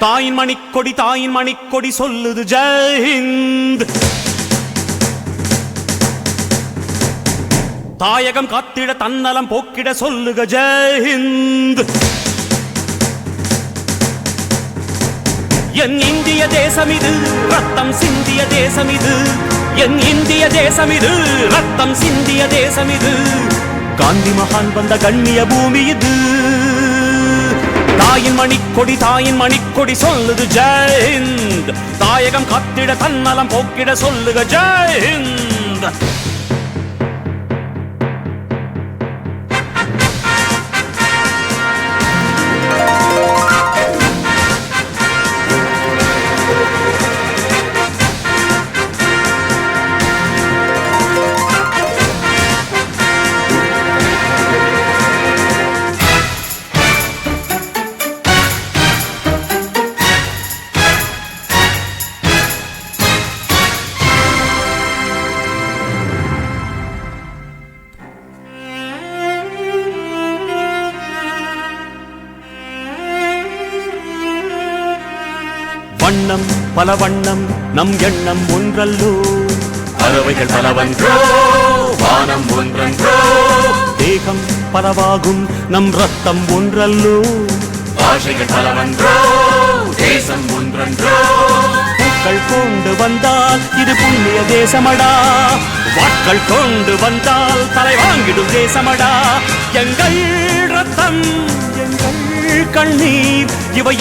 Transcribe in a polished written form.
தாயின் மணிக்கொடி சொல்லுது ஜெய் ஹிந்த். தாயகம் காத்திட தன்னலம் போக்கிட சொல்லுக ஜெய் ஹிந்த். என் இந்திய தேசம் இது ரத்தம் சிந்திய தேசம் இது, என் இந்திய தேசம் இது ரத்தம் சிந்திய தேசம் இது, காந்தி மகான் வந்த கண்ணிய பூமி இது. தாயின் மணிக்கொடி சொல்லுது ஜெய் ஹிந்த். தாயகம் காத்திட தன்னலம் போக்கிட சொல்லுக ஜெய் ஹிந்த். வண்ணம் பல வண்ணம் நம் எண்ணம் ஒன்றல்லோ, பறவைகள் பலவன்றோ வானம் ஒன்றன்றோ, தேகம் பலவாகும் நம் ரத்தம் ஒன்றல்லோ, பாஷைகள் பலவன்றோ தேசம் ஒன்றன்றோ. பூக்கள் கொண்டு வந்தால் இது புண்ணிய தேசமடா, வாட்கள் கொண்டு வந்தால் தலை வாங்கிடும் தேசமடா. எங்கள் ரத்தம் எங்கள் கண்ணீர் இவை